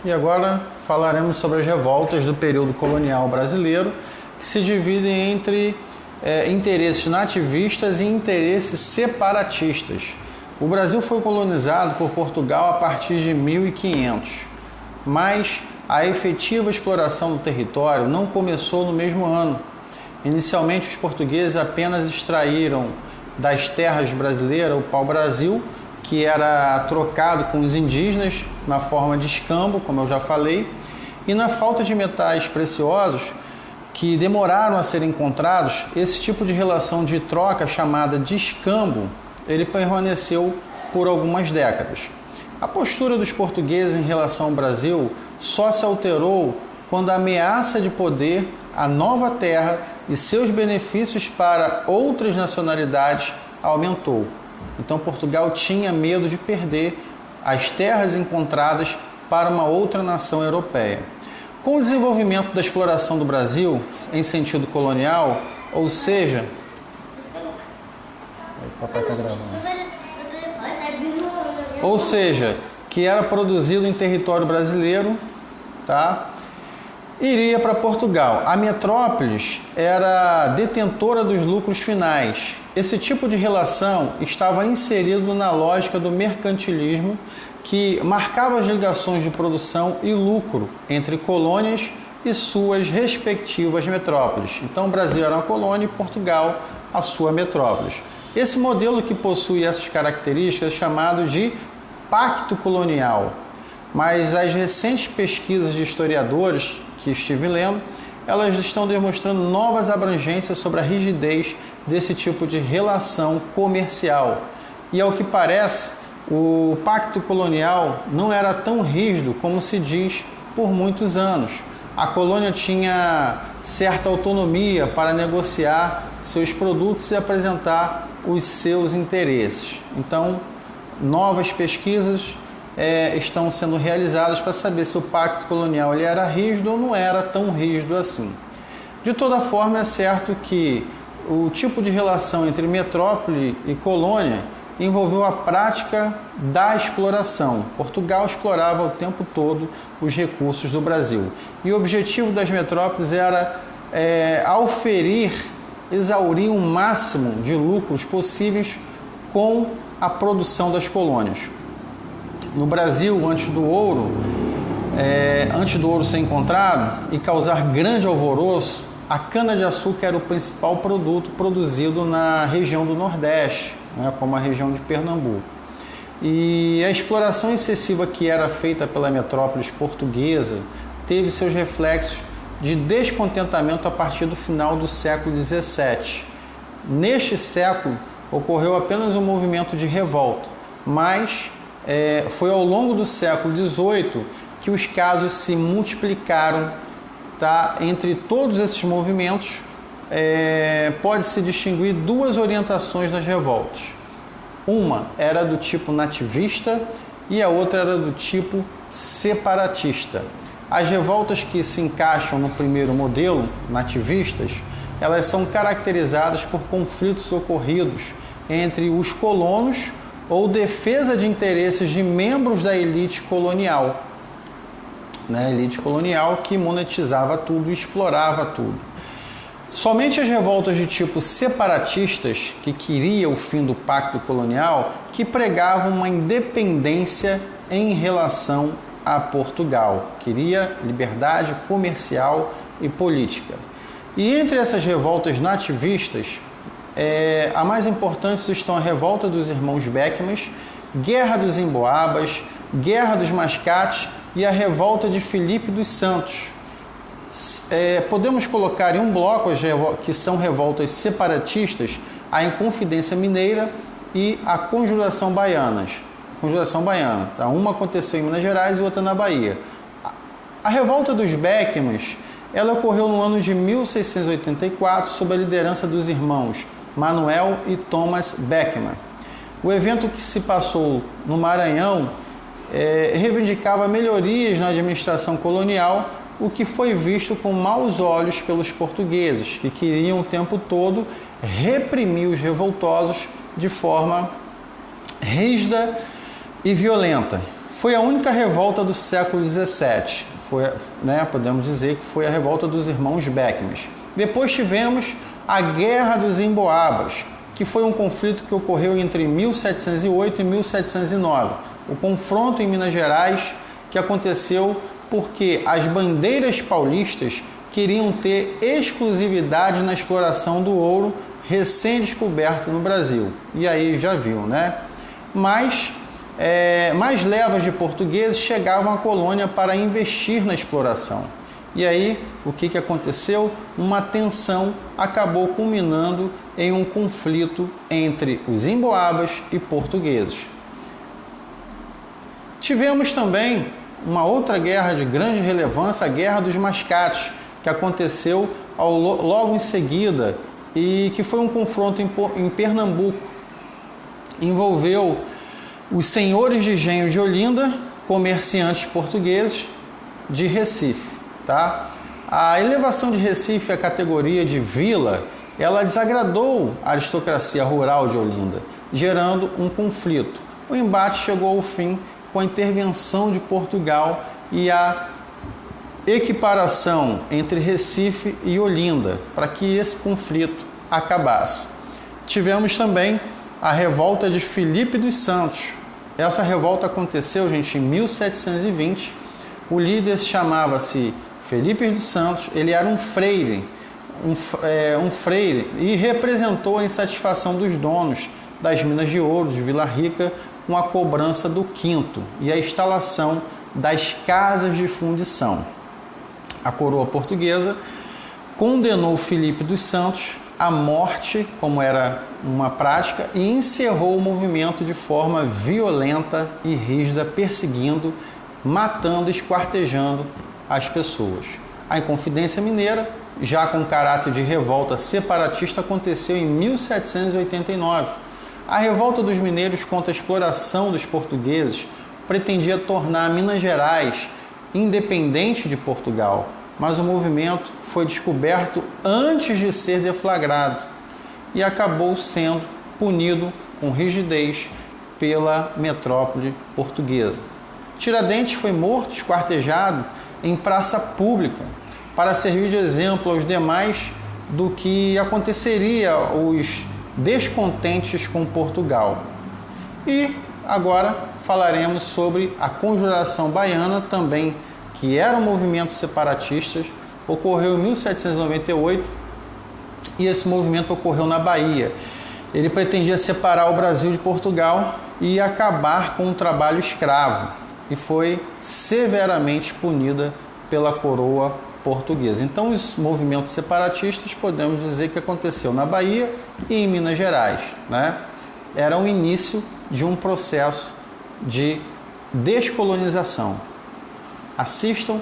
E agora falaremos sobre as revoltas do período colonial brasileiro, que se dividem entre interesses nativistas e interesses separatistas. O Brasil foi colonizado por Portugal a partir de 1500, mas a efetiva exploração do território não começou no mesmo ano. Inicialmente, os portugueses apenas extraíram das terras brasileiras o pau-brasil, que era trocado com os indígenas na forma de escambo, como eu já falei, e na falta de metais preciosos que demoraram a ser encontrados, esse tipo de relação de troca chamada de escambo, ele permaneceu por algumas décadas. A postura dos portugueses em relação ao Brasil só se alterou quando a ameaça de poder, a nova terra e seus benefícios para outras nacionalidades aumentou. Então Portugal tinha medo de perder as terras encontradas para uma outra nação europeia. Com o desenvolvimento da exploração do Brasil em sentido colonial, ou seja... Papai está gravando. Ou seja, que era produzido em território brasileiro, tá? Iria para Portugal. A metrópolis era detentora dos lucros finais. Esse tipo de relação estava inserido na lógica do mercantilismo que marcava as ligações de produção e lucro entre colônias e suas respectivas metrópoles. Então, o Brasil era uma colônia e Portugal a sua metrópole. Esse modelo que possui essas características é chamado de pacto colonial. Mas as recentes pesquisas de historiadores que estive lendo, elas estão demonstrando novas abrangências sobre a rigidez desse tipo de relação comercial. E ao que parece, o pacto colonial não era tão rígido como se diz por muitos anos. A colônia tinha certa autonomia para negociar seus produtos e apresentar os seus interesses. Então, novas pesquisas estão sendo realizadas para saber se o pacto colonial ele era rígido ou não era tão rígido assim. De toda forma, é certo que o tipo de relação entre metrópole e colônia envolveu a prática da exploração. Portugal explorava o tempo todo os recursos do Brasil. E o objetivo das metrópoles era exaurir o máximo de lucros possíveis com a produção das colônias. No Brasil, antes do ouro ser encontrado e causar grande alvoroço, a cana-de-açúcar era o principal produto produzido na região do Nordeste, como a região de Pernambuco. E a exploração excessiva que era feita pela metrópole portuguesa teve seus reflexos de descontentamento a partir do final do século XVII. Neste século, ocorreu apenas um movimento de revolta, mas foi ao longo do século XVIII que os casos se multiplicaram. Tá? Entre todos esses movimentos, pode-se distinguir duas orientações nas revoltas. Uma era do tipo nativista e a outra era do tipo separatista. As revoltas que se encaixam no primeiro modelo, nativistas, elas são caracterizadas por conflitos ocorridos entre os colonos ou defesa de interesses de membros da elite colonial. Elite colonial que monetizava tudo e explorava tudo. Somente as revoltas de tipo separatistas, que queria o fim do pacto colonial, que pregavam uma independência em relação a Portugal, queria liberdade comercial e política. E entre essas revoltas nativistas, a mais importantes estão a revolta dos irmãos Beckman, Guerra dos Emboabas, Guerra dos Mascates e a revolta de Filipe dos Santos. Podemos colocar em um bloco que são revoltas separatistas, a Inconfidência Mineira e a Conjuração Baiana. Tá? Uma aconteceu em Minas Gerais e outra na Bahia. A revolta dos Beckman, ela ocorreu no ano de 1684 sob a liderança dos irmãos Manuel e Thomas Beckman. O evento que se passou no Maranhão reivindicava melhorias na administração colonial, o que foi visto com maus olhos pelos portugueses, que queriam o tempo todo reprimir os revoltosos de forma rígida e violenta. foi a única revolta do século XVII. Podemos dizer que foi a revolta dos irmãos Beckman. Depois tivemos a Guerra dos Emboabas, que foi um conflito que ocorreu entre 1708 e 1709. O confronto em Minas Gerais, que aconteceu porque as bandeiras paulistas queriam ter exclusividade na exploração do ouro recém-descoberto no Brasil. E aí já viu, né? Mas mais levas de portugueses chegavam à colônia para investir na exploração. E aí, o que aconteceu? Uma tensão acabou culminando em um conflito entre os emboabas e portugueses. Tivemos também uma outra guerra de grande relevância, a Guerra dos Mascates, que aconteceu logo em seguida e que foi um confronto em Pernambuco. Envolveu os senhores de engenho de Olinda, comerciantes portugueses de Recife. Tá? A elevação de Recife à categoria de vila, ela desagradou a aristocracia rural de Olinda, gerando um conflito. O embate chegou ao fim com a intervenção de Portugal e a equiparação entre Recife e Olinda, para que esse conflito acabasse. Tivemos também a revolta de Filipe dos Santos. Essa revolta aconteceu, gente, em 1720. O líder chamava-se Felipe dos Santos, ele era um freire, e representou a insatisfação dos donos das minas de ouro de Vila Rica com a cobrança do quinto e a instalação das casas de fundição. A coroa portuguesa condenou Felipe dos Santos à morte, como era uma prática, e encerrou o movimento de forma violenta e rígida, perseguindo, matando e esquartejando as pessoas. A Inconfidência Mineira, já com caráter de revolta separatista, aconteceu em 1789. A revolta dos mineiros contra a exploração dos portugueses pretendia tornar Minas Gerais independente de Portugal, mas o movimento foi descoberto antes de ser deflagrado e acabou sendo punido com rigidez pela metrópole portuguesa. Tiradentes foi morto, esquartejado em praça pública, para servir de exemplo aos demais do que aconteceria aos descontentes com Portugal. E agora falaremos sobre a Conjuração Baiana, também, que era um movimento separatista, ocorreu em 1798 e esse movimento ocorreu na Bahia. Ele pretendia separar o Brasil de Portugal e acabar com o trabalho escravo, e foi severamente punida pela coroa portuguesa. Então, os movimentos separatistas, podemos dizer que aconteceu na Bahia e em Minas Gerais, né? Era o início de um processo de descolonização. Assistam